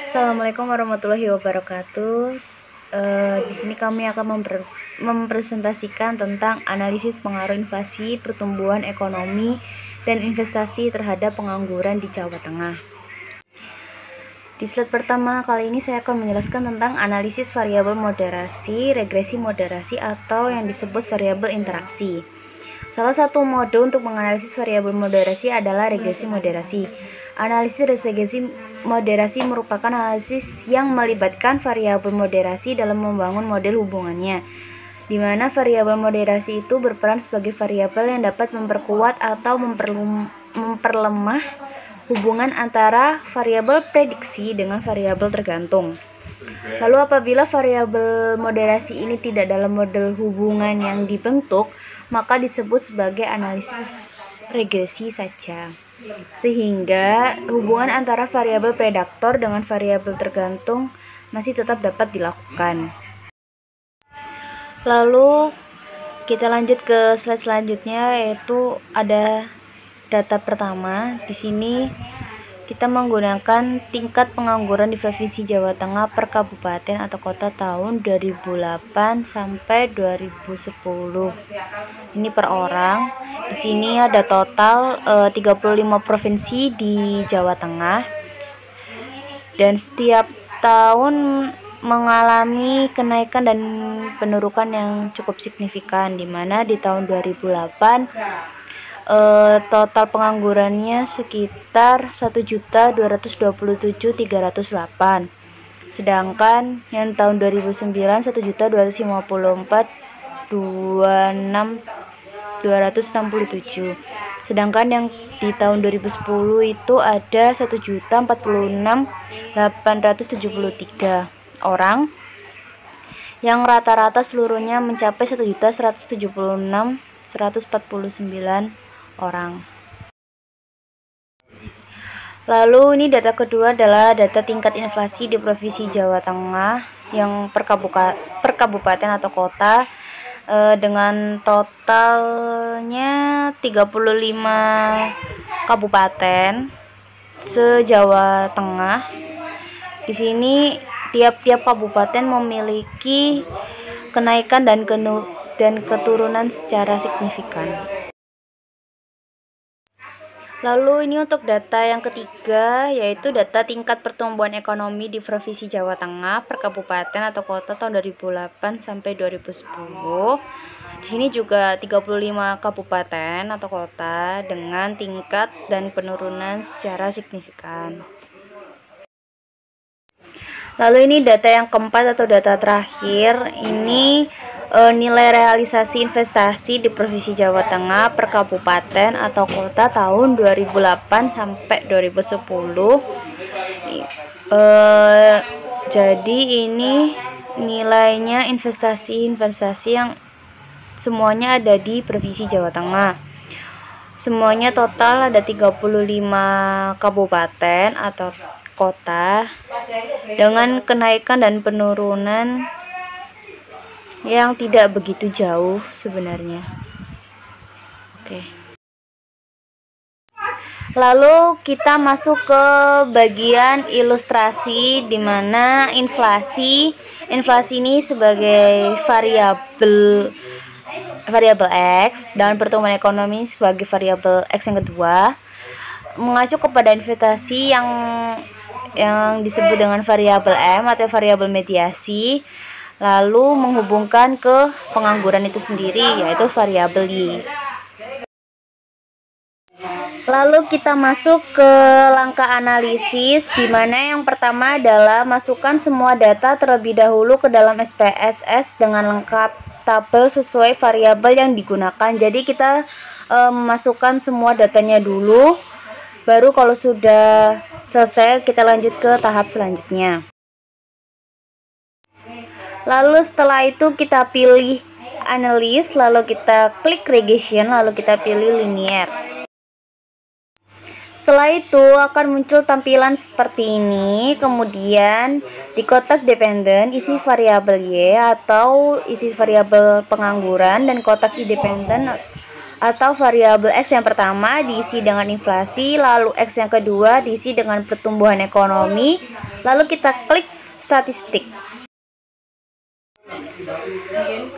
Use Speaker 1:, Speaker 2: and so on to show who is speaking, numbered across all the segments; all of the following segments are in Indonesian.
Speaker 1: Assalamualaikum warahmatullahi wabarakatuh. Di sini kami akan mempresentasikan tentang analisis pengaruh inflasi, pertumbuhan ekonomi, dan investasi terhadap pengangguran di Jawa Tengah. Di slide pertama kali ini saya akan menjelaskan tentang analisis variabel moderasi, regresi moderasi, atau yang disebut variabel interaksi. Salah satu mode untuk menganalisis variabel moderasi adalah regresi moderasi. Analisis regresi moderasi merupakan analisis yang melibatkan variabel moderasi dalam membangun model hubungannya, di mana variabel moderasi itu berperan sebagai variabel yang dapat memperkuat atau memperlemah hubungan antara variabel prediksi dengan variabel tergantung. Lalu apabila variabel moderasi ini tidak dalam model hubungan yang dibentuk, maka disebut sebagai analisis regresi saja. Sehingga hubungan antara variabel prediktor dengan variabel tergantung masih tetap dapat dilakukan. Lalu kita lanjut ke slide selanjutnya, yaitu ada data pertama. Di sini kita menggunakan tingkat pengangguran di Provinsi Jawa Tengah per kabupaten atau kota tahun 2008 sampai 2010. Ini per orang. Di sini ada total 35 provinsi di Jawa Tengah. Dan setiap tahun mengalami kenaikan dan penurunan yang cukup signifikan, di mana di tahun 2008 total penganggurannya sekitar 1.227.308. Sedangkan yang tahun 2009 1.254.267. Sedangkan yang di tahun 2010 itu ada 1.046.873 orang, yang rata-rata seluruhnya mencapai 1.176.149 orang. Lalu ini data kedua adalah data tingkat inflasi di Provinsi Jawa Tengah yang per kabupaten atau kota, dengan totalnya 35 kabupaten se-Jawa Tengah. Di sini tiap-tiap kabupaten memiliki kenaikan dan keturunan secara signifikan. Lalu ini untuk data yang ketiga, yaitu data tingkat pertumbuhan ekonomi di Provinsi Jawa Tengah per kabupaten atau kota tahun 2008 sampai 2010. Di sini juga 35 kabupaten atau kota dengan tingkat dan penurunan secara signifikan. Lalu ini data yang keempat atau data terakhir, ini nilai realisasi investasi di Provinsi Jawa Tengah per kabupaten atau kota tahun 2008 sampai 2010. Jadi ini nilainya investasi yang semuanya ada di Provinsi Jawa Tengah. Semuanya total ada 35 kabupaten atau kota dengan kenaikan dan penurunan yang tidak begitu jauh sebenarnya. Oke. Lalu kita masuk ke bagian ilustrasi, di mana inflasi ini sebagai variabel X dan pertumbuhan ekonomi sebagai variabel X yang kedua, mengacu kepada investasi yang disebut dengan variabel M atau variabel mediasi, lalu menghubungkan ke pengangguran itu sendiri, yaitu variabel Y. Lalu kita masuk ke langkah analisis, di mana yang pertama adalah masukkan semua data terlebih dahulu ke dalam SPSS dengan lengkap tabel sesuai variabel yang digunakan. Jadi kita memasukkan semua datanya dulu, baru kalau sudah selesai kita lanjut ke tahap selanjutnya. Lalu setelah itu kita pilih analysis, lalu kita klik regression, lalu kita pilih linear. Setelah itu akan muncul tampilan seperti ini. Kemudian di kotak dependen isi variabel Y atau isi variabel pengangguran, dan kotak independen atau variabel X yang pertama diisi dengan inflasi, lalu X yang kedua diisi dengan pertumbuhan ekonomi, lalu kita klik statistik.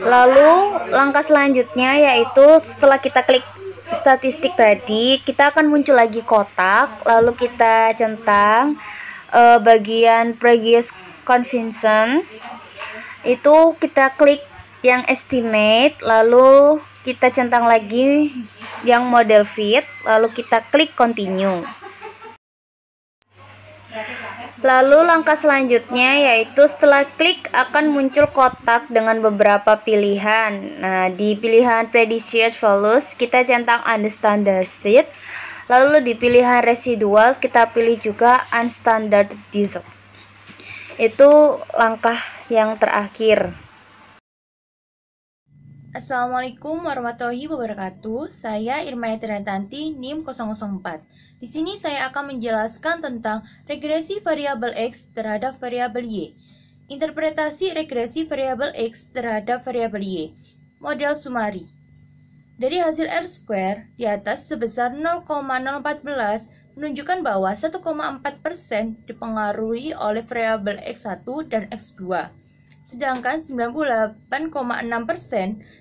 Speaker 1: Lalu langkah selanjutnya yaitu setelah kita klik statistik tadi, kita akan muncul lagi kotak, lalu kita centang bagian previous convention. Itu kita klik yang estimate, lalu kita centang lagi yang model fit, lalu kita klik continue. Lalu langkah selanjutnya yaitu setelah klik akan muncul kotak dengan beberapa pilihan. Nah, di pilihan predicted values kita centang unstandard sheet, lalu di pilihan residual kita pilih juga unstandard result. Itu langkah yang terakhir.
Speaker 2: Assalamualaikum warahmatullahi wabarakatuh. Saya Irma Triantanti, NIM 004. Di sini saya akan menjelaskan tentang regresi variabel X terhadap variabel Y. Interpretasi regresi variabel X terhadap variabel Y. Model sumari. Dari hasil R-square di atas sebesar 0,014 menunjukkan bahwa 1,4% dipengaruhi oleh variabel X1 dan X2. Sedangkan 98,6%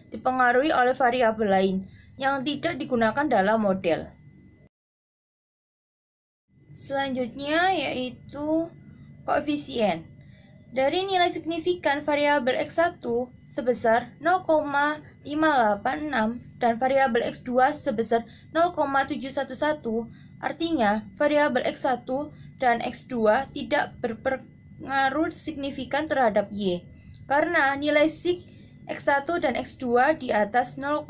Speaker 2: dipengaruhi oleh variabel lain yang tidak digunakan dalam model. Selanjutnya yaitu koefisien. Dari nilai signifikan variabel X1 sebesar 0,586 dan variabel X2 sebesar 0,711, artinya variabel X1 dan X2 tidak berpengaruh signifikan terhadap Y. Karena nilai sig X1 dan X2 di atas 0,05.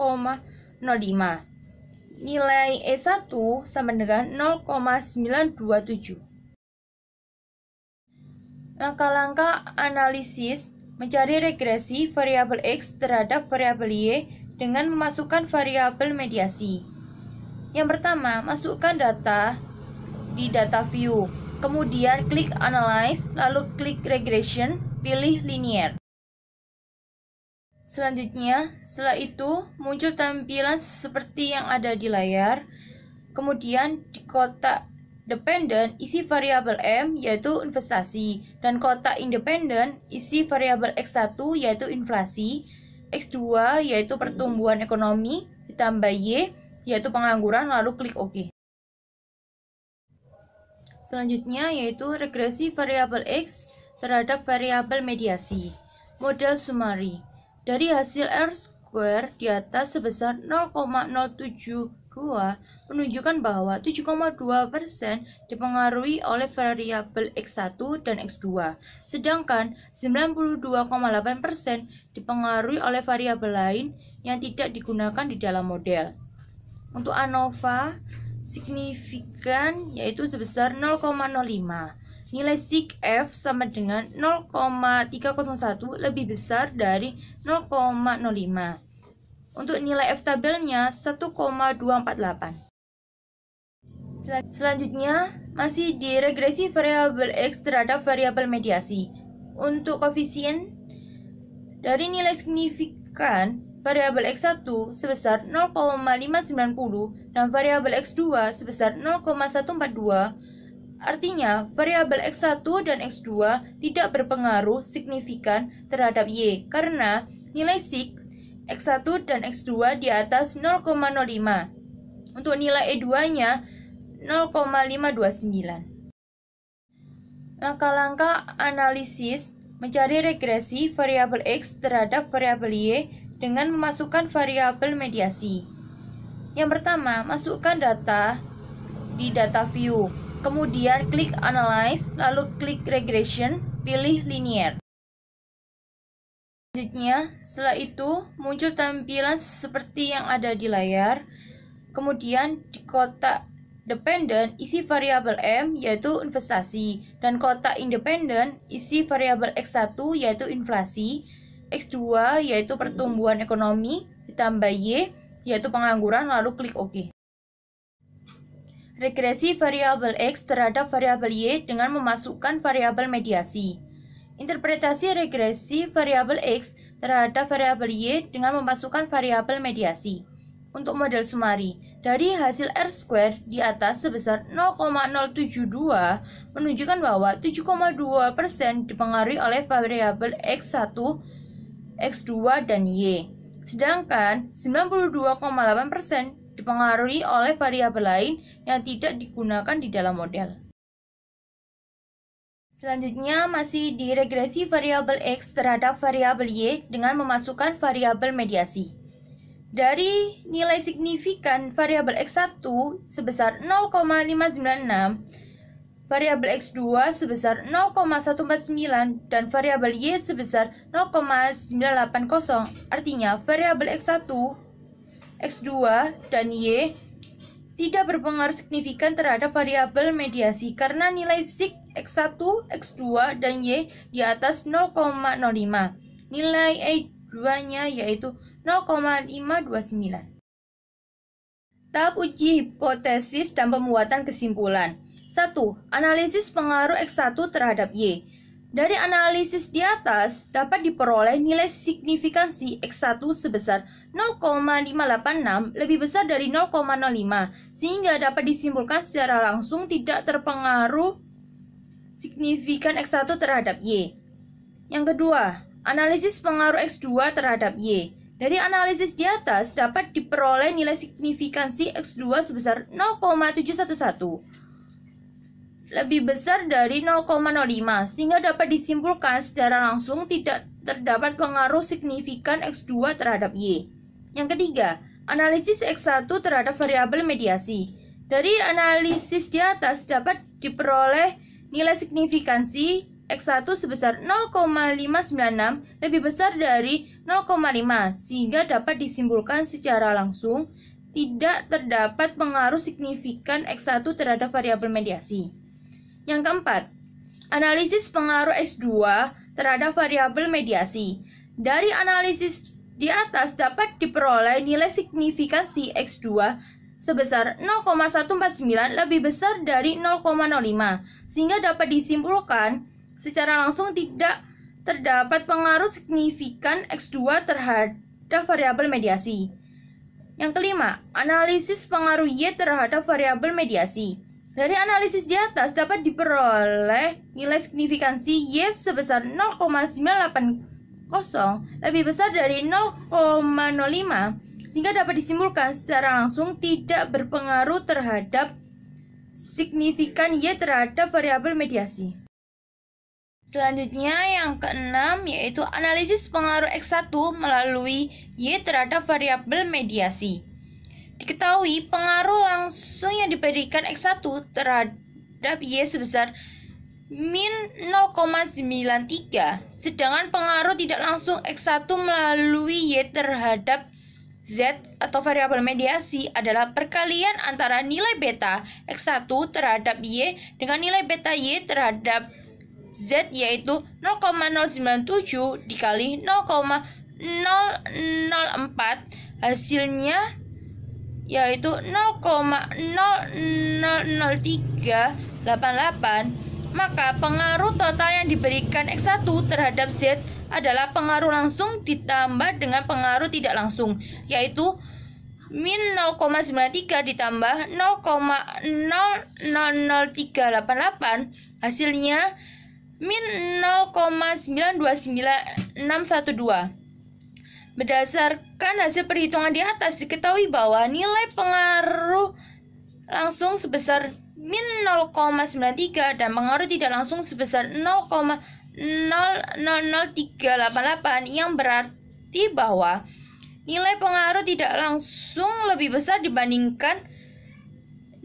Speaker 2: Nilai E1 sama dengan 0,927. Langkah-langkah analisis mencari regresi variabel X terhadap variabel Y dengan memasukkan variabel mediasi. Yang pertama, masukkan data di data view. Kemudian klik analyze, lalu klik regression, pilih linear. Selanjutnya, setelah itu muncul tampilan seperti yang ada di layar. Kemudian di kotak dependent isi variabel M yaitu investasi, dan kotak independen isi variabel X1 yaitu inflasi, X2 yaitu pertumbuhan ekonomi, ditambah Y yaitu pengangguran, lalu klik OK. Selanjutnya yaitu regresi variabel X terhadap variabel mediasi. Model sumari. Dari hasil R-square di atas sebesar 0,072 menunjukkan bahwa 7,2% dipengaruhi oleh variabel X1 dan X2, sedangkan 92,8% dipengaruhi oleh variabel lain yang tidak digunakan di dalam model. Untuk ANOVA signifikan yaitu sebesar 0,05. Nilai sig F sama dengan 0,301 lebih besar dari 0,05. Untuk nilai F tabelnya 1,248. Selanjutnya masih di regresi variabel X terhadap variabel mediasi. Untuk koefisien dari nilai signifikan variabel X1 sebesar 0,590 dan variabel X2 sebesar 0,142, artinya variabel X1 dan X2 tidak berpengaruh signifikan terhadap Y karena nilai sig X1 dan X2 di atas 0,05. Untuk nilai E2-nya 0,529. Langkah-langkah analisis mencari regresi variabel X terhadap variabel Y dengan memasukkan variabel mediasi. Yang pertama, masukkan data di data view. Kemudian klik analyze, lalu klik regression, pilih linear. Selanjutnya, setelah itu muncul tampilan seperti yang ada di layar. Kemudian di kotak dependent isi variabel M yaitu investasi, dan kotak independen isi variabel X1 yaitu inflasi, X2 yaitu pertumbuhan ekonomi, ditambah Y yaitu pengangguran, lalu klik OK. Regresi variabel X terhadap variabel Y dengan memasukkan variabel mediasi. Interpretasi regresi variabel X terhadap variabel Y dengan memasukkan variabel mediasi. untuk model sumari. Dari hasil R-square di atas sebesar 0,072 menunjukkan bahwa 7,2% dipengaruhi oleh variabel X1, X2, dan Y. Sedangkan 92,8% dipengaruhi oleh variabel lain yang tidak digunakan di dalam model. Selanjutnya masih di regresi variabel X terhadap variabel Y dengan memasukkan variabel mediasi. Dari nilai signifikan variabel X1 sebesar 0,596, variabel X2 sebesar 0,149 dan variabel Y sebesar 0,980. Artinya variabel X1, X2 dan Y tidak berpengaruh signifikan terhadap variabel mediasi karena nilai sig X1, X2 dan Y di atas 0,05. Nilai E2-nya yaitu 0,529. Tahap uji hipotesis dan pembuatan kesimpulan. 1. Analisis pengaruh X1 terhadap Y. Dari analisis di atas dapat diperoleh nilai signifikansi X1 sebesar 0,586 lebih besar dari 0,05 sehingga dapat disimpulkan secara langsung tidak terpengaruh signifikan X1 terhadap Y. Yang kedua, analisis pengaruh X2 terhadap Y. Dari analisis di atas dapat diperoleh nilai signifikansi X2 sebesar 0,711 lebih besar dari 0,05 sehingga dapat disimpulkan secara langsung tidak terdapat pengaruh signifikan X2 terhadap Y. Yang ketiga, analisis X1 terhadap variabel mediasi. Dari analisis di atas dapat diperoleh nilai signifikansi X1 sebesar 0,596 lebih besar dari 0,5 sehingga dapat disimpulkan secara langsung tidak terdapat pengaruh signifikan X1 terhadap variabel mediasi. Yang keempat, analisis pengaruh X2 terhadap variabel mediasi. Dari analisis di atas dapat diperoleh nilai signifikansi X2 sebesar 0,149 lebih besar dari 0,05 sehingga dapat disimpulkan secara langsung tidak terdapat pengaruh signifikan X2 terhadap variabel mediasi. Yang kelima, analisis pengaruh Y terhadap variabel mediasi. Dari analisis di atas dapat diperoleh nilai signifikansi Y sebesar 0,980 lebih besar dari 0,05 sehingga dapat disimpulkan secara langsung tidak berpengaruh terhadap signifikan Y terhadap variabel mediasi. Selanjutnya yang keenam yaitu analisis pengaruh X1 melalui Y terhadap variabel mediasi. Diketahui pengaruh langsung yang diberikan X1 terhadap Y sebesar min 0,93, sedangkan pengaruh tidak langsung X1 melalui Y terhadap Z atau variabel mediasi adalah perkalian antara nilai beta X1 terhadap Y dengan nilai beta Y terhadap Z yaitu 0,097 dikali 0,004 hasilnya yaitu 0,00388. Maka pengaruh total yang diberikan X1 terhadap Z adalah pengaruh langsung ditambah dengan pengaruh tidak langsung yaitu min 0,93 ditambah 0,00388 hasilnya min 0,929612. Berdasarkan hasil perhitungan di atas diketahui bahwa nilai pengaruh langsung sebesar min 0,93 dan pengaruh tidak langsung sebesar 0,00388 yang berarti bahwa nilai pengaruh tidak langsung lebih besar dibandingkan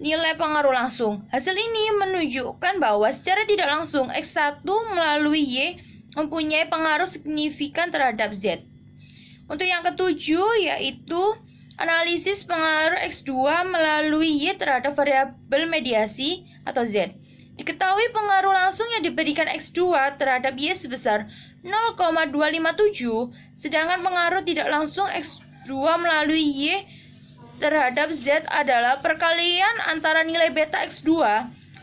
Speaker 2: nilai pengaruh langsung. Hasil ini menunjukkan bahwa secara tidak langsung X1 melalui Y mempunyai pengaruh signifikan terhadap Z. Untuk yang ketujuh yaitu analisis pengaruh X2 melalui Y terhadap variabel mediasi atau Z. Diketahui pengaruh langsung yang diberikan X2 terhadap Y sebesar 0,257, sedangkan pengaruh tidak langsung X2 melalui Y terhadap Z adalah perkalian antara nilai beta X2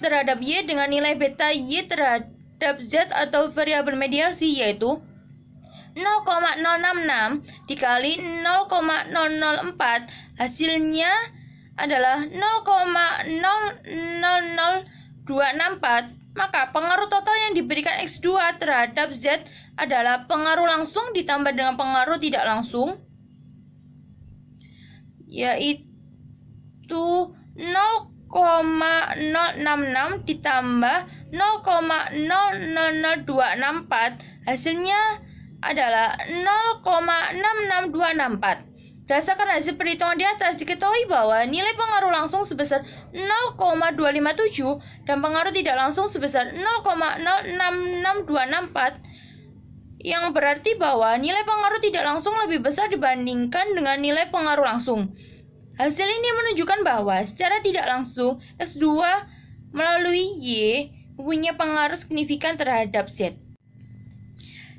Speaker 2: terhadap Y dengan nilai beta Y terhadap Z atau variabel mediasi yaitu 0,066 dikali 0,004 hasilnya adalah 0,000264. Maka pengaruh total yang diberikan X2 terhadap Z adalah pengaruh langsung ditambah dengan pengaruh tidak langsung, yaitu 0,066 ditambah 0,000264 hasilnya adalah 0,66264. Berdasarkan hasil perhitungan di atas, diketahui bahwa nilai pengaruh langsung sebesar 0,257 dan pengaruh tidak langsung sebesar 0,066264, yang berarti bahwa nilai pengaruh tidak langsung lebih besar dibandingkan dengan nilai pengaruh langsung. Hasil ini menunjukkan bahwa secara tidak langsung S2 melalui Y mempunyai pengaruh signifikan terhadap Z.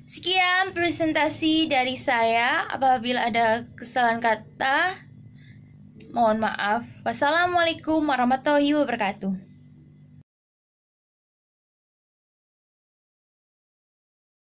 Speaker 2: Sekian presentasi dari saya. Apabila ada kesalahan kata, mohon maaf. Wassalamualaikum warahmatullahi wabarakatuh.